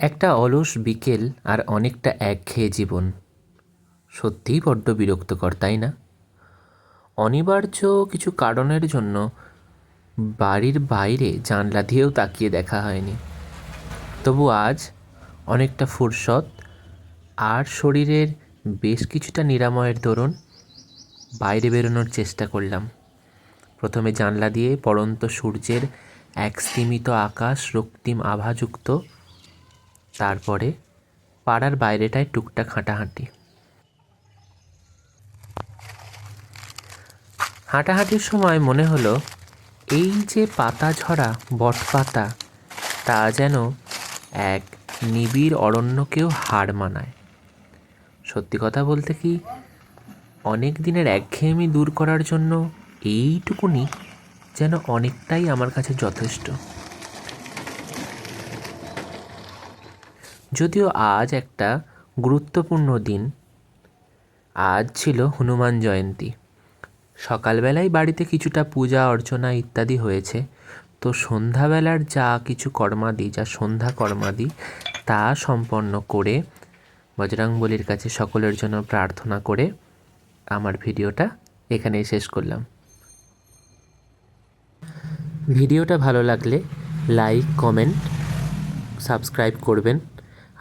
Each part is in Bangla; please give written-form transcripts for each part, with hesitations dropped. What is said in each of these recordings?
একটা অলস বিকেল আর অনেকটা একঘেয়ে জীবন। সত্যিই বড্ড বিরক্তকর, তাই না? অনিবার্য কিছু কারণের জন্য বাড়ির বাইরে জানলা দিয়েও তাকিয়ে দেখা হয়নি। তবু আজ অনেকটা ফুরসত আর শরীরের বেশ কিছুটা নিরাময়ের দরুন বাইরে বেরোনোর চেষ্টা করলাম। প্রথমে জানলা দিয়ে পড়ন্ত সূর্যের এক স্তিমিত আকাশ রক্তিম আভাযুক্ত, তারপরে পাড়ার বাইরেটায় টুকটাক হাঁটাহাঁটি। হাঁটাহাঁটির সময় মনে হলো এই যে পাতা ঝরা বটপাতা, তা যেন এক নিবিড় অরণ্যকেও হার মানায়। সত্যি কথা বলতে কি, অনেক দিনের একঘেয়েমি দূর করার জন্য এইটুকুনি যেন অনেকটাই আমার কাছে যথেষ্ট। যদিও আজ একটা গুরুত্বপূর্ণ দিন। আজ ছিল হনুমান জয়ন্তী। সকালবেলায় বাড়িতে কিছুটা পূজা অর্চনা ইত্যাদি হয়েছে, তো সন্ধ্যাবেলার সন্ধ্যা কর্মাদি তা সম্পন্ন করে বজরংবলীর কাছে সকলের জন্য প্রার্থনা করে আমার ভিডিওটা এখানেই শেষ করলাম। ভিডিওটা ভালো লাগলে লাইক, কমেন্ট, সাবস্ক্রাইব করবেন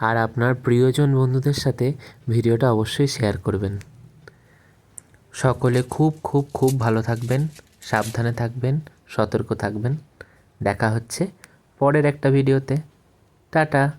আর আপনার প্রিয়জন বন্ধুদের সাথে ভিডিওটা অবশ্যই শেয়ার করবেন। সকলে খুব খুব খুব ভালো থাকবেন, সাবধানে থাকবেন, সতর্ক থাকবেন। দেখা হচ্ছে পরের একটা ভিডিওতে। টাটা।